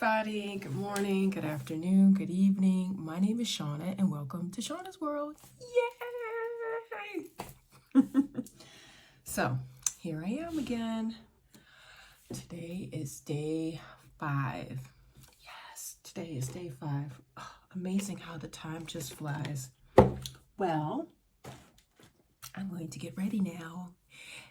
everybody. Good morning, good afternoon, good evening. My name is Shauna and welcome to Shauna's World. Yay! So, here I am again. Today is day 5. Yes, today is day 5. Oh, amazing how the time just flies. Well, I'm going to get ready now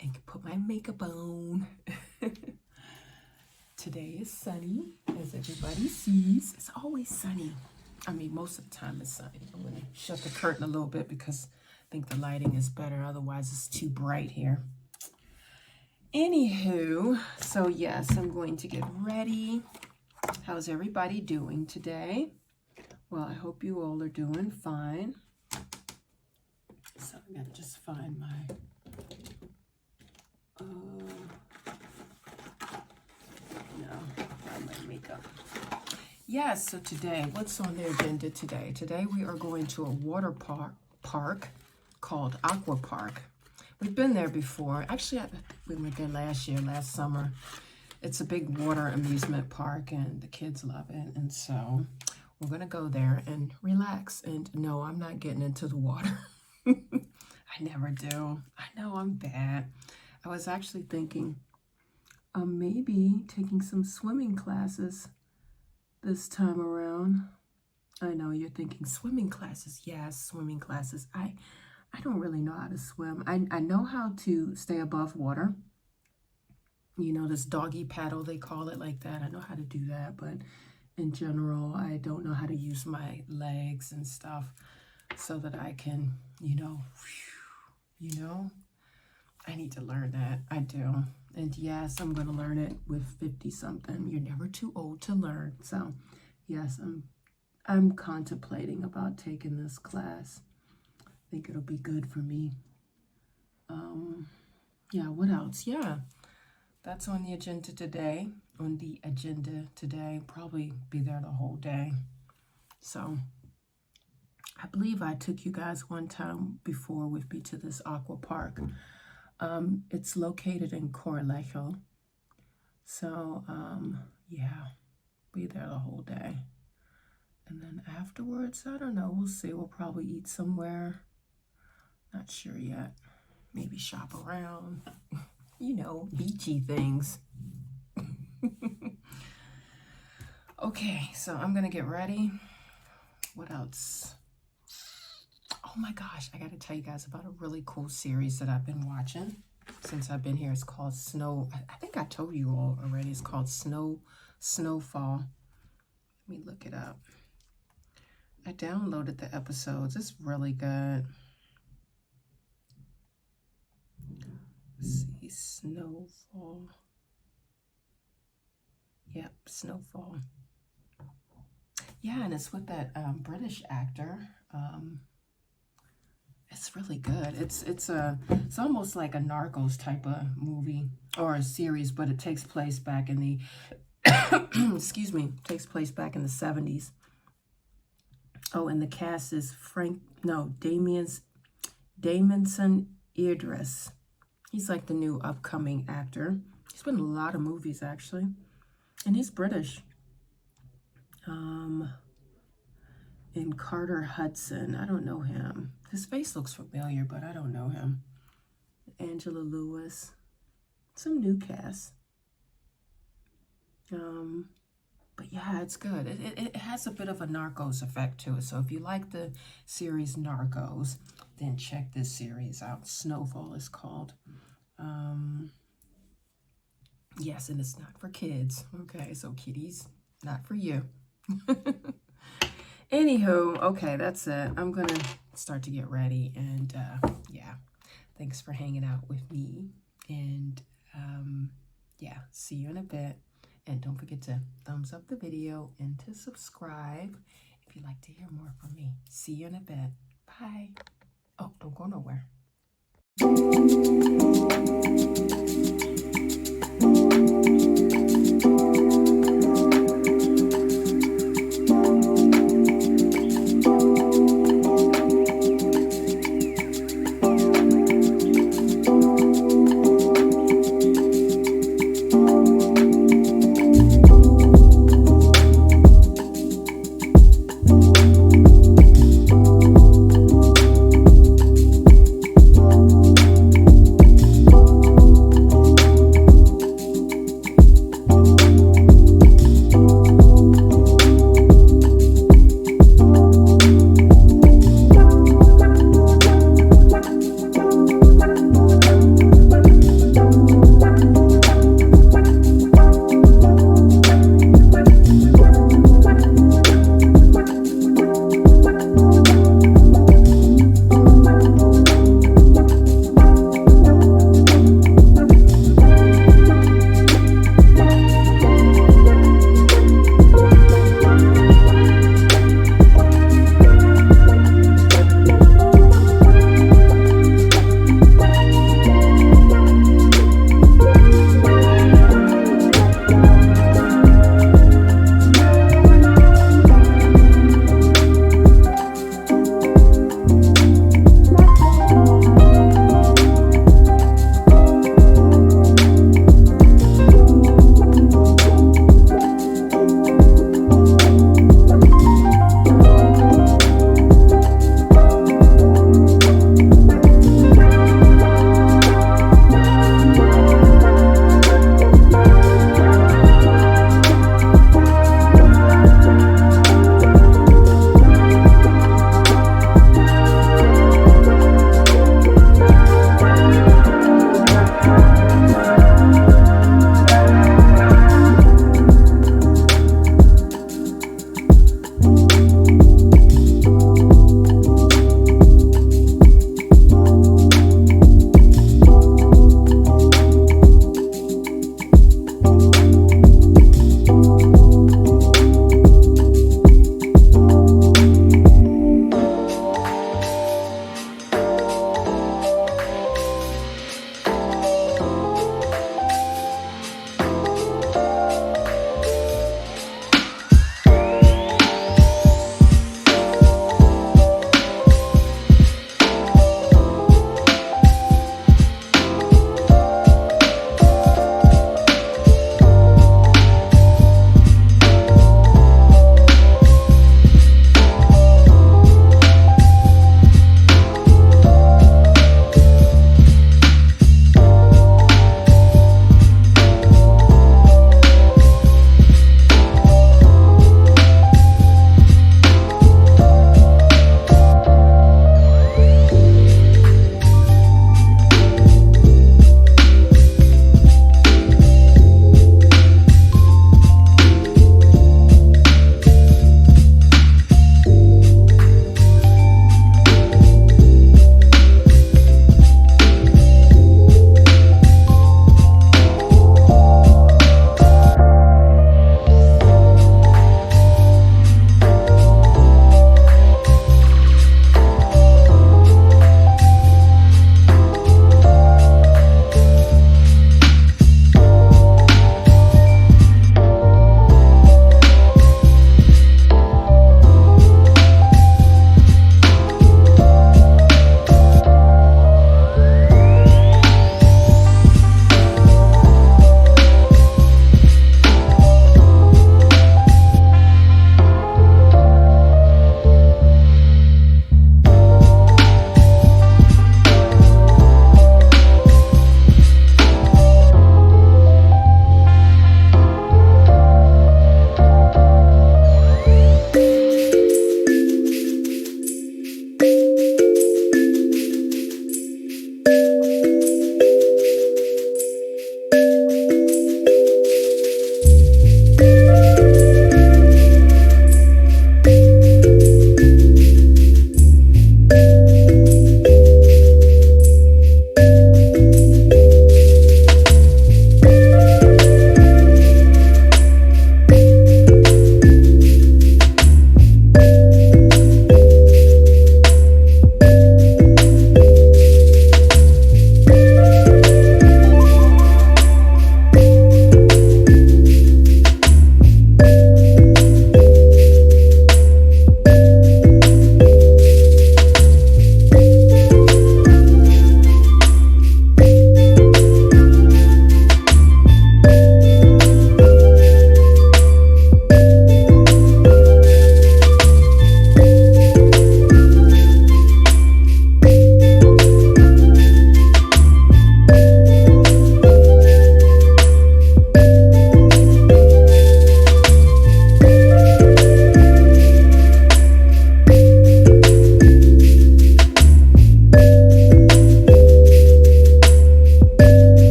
and put my makeup on. Today is sunny, as everybody sees. It's always sunny. I mean, most of the time it's sunny. I'm going to shut the curtain a little bit because I think the lighting is better. Otherwise, it's too bright here. Anywho, so yes, I'm going to get ready. How's everybody doing today? Well, I hope you all are doing fine. So I'm going to just find my... my makeup. Yes, so today, what's on the agenda today? Today we are going to a water park called Aqua Park. We've been there before. Actually, we went there last summer. It's a big water amusement park and the kids love it. And so we're going to go there and relax. And no, I'm not getting into the water. I never do. I know I'm bad. I was actually thinking maybe taking some swimming classes this time around. I know you're thinking swimming classes. Yes, swimming classes. I don't really know how to swim. I know how to stay above water. You know, this doggy paddle, they call it like that. I know how to do that, but in general, I don't know how to use my legs and stuff so that I can, you know, I need to learn that. I do. And yes, I'm going to learn it with 50-something. You're never too old to learn. So, yes, I'm contemplating about taking this class. I think it'll be good for me. Yeah, what else? Yeah, that's on the agenda today. Probably be there the whole day. So, I believe I took you guys one time before with me to this aqua park. It's located in Corralejo. So, yeah, be there the whole day. And then afterwards, I don't know, we'll see. We'll probably eat somewhere. Not sure yet. Maybe shop around. You know, beachy things. Okay, so I'm going to get ready. What else? Oh my gosh, I got to tell you guys about a really cool series that I've been watching since I've been here. It's called Snow. I think I told you all already. It's called Snowfall. Let me look it up. I downloaded the episodes. It's really good. Let's see, Snowfall. Yep, Snowfall. Yeah, and it's with that British actor. It's really good. It's almost like a Narcos type of movie or a series, but it takes place back in the takes place back in the 70s. Oh, and the cast is Damonson Idris. He's like the new upcoming actor. He's been in a lot of movies actually, and he's British. And Carter Hudson, I don't know him. His face looks familiar, but I don't know him. Angela Lewis, some new cast. But yeah, it's good. It has a bit of a Narcos effect to it. So if you like the series Narcos, then check this series out. Snowfall is called. Yes, and it's not for kids. Okay, so kiddies, not for you. Anywho, okay, that's it. I'm going to start to get ready. And yeah, thanks for hanging out with me. And yeah, see you in a bit. And don't forget to thumbs up the video and to subscribe if you'd like to hear more from me. See you in a bit. Bye. Oh, don't go nowhere.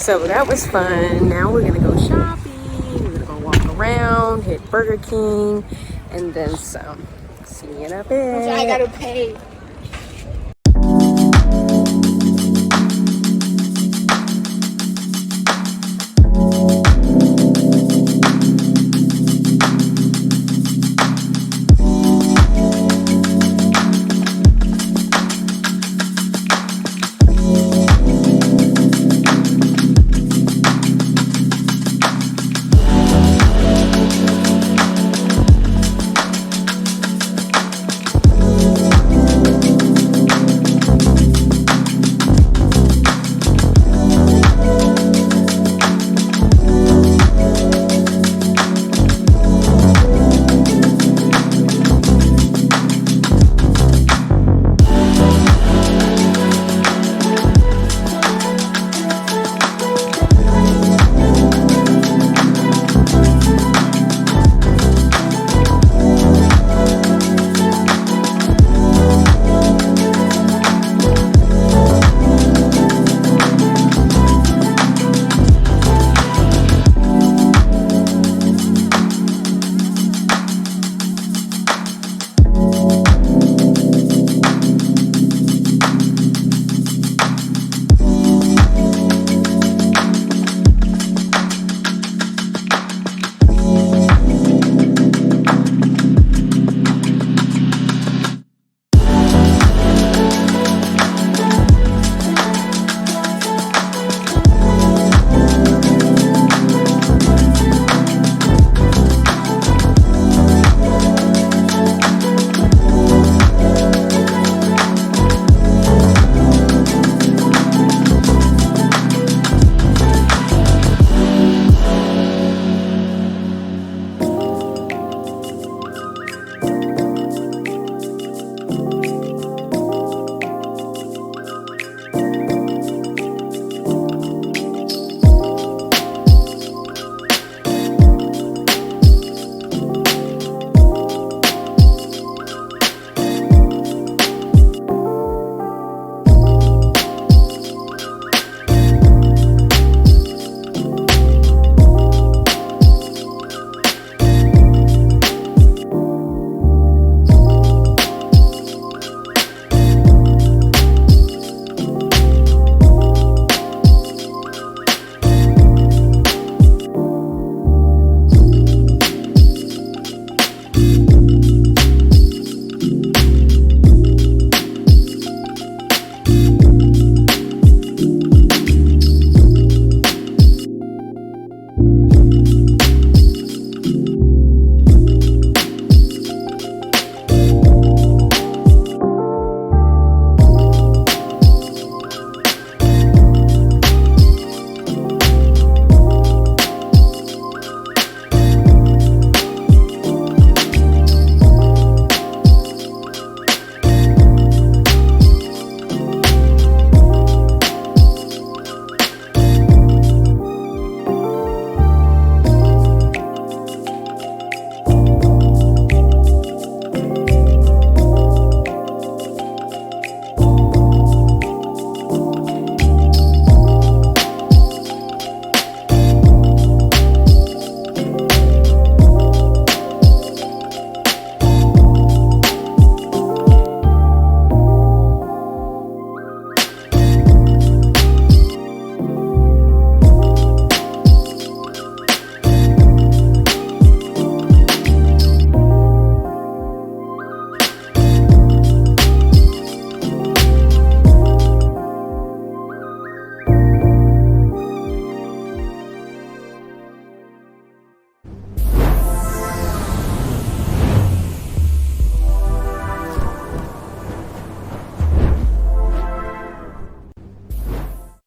So that was fun. Now we're gonna go shopping. We're gonna go walk around, hit Burger King, and then some. See you in a bit. I gotta pay.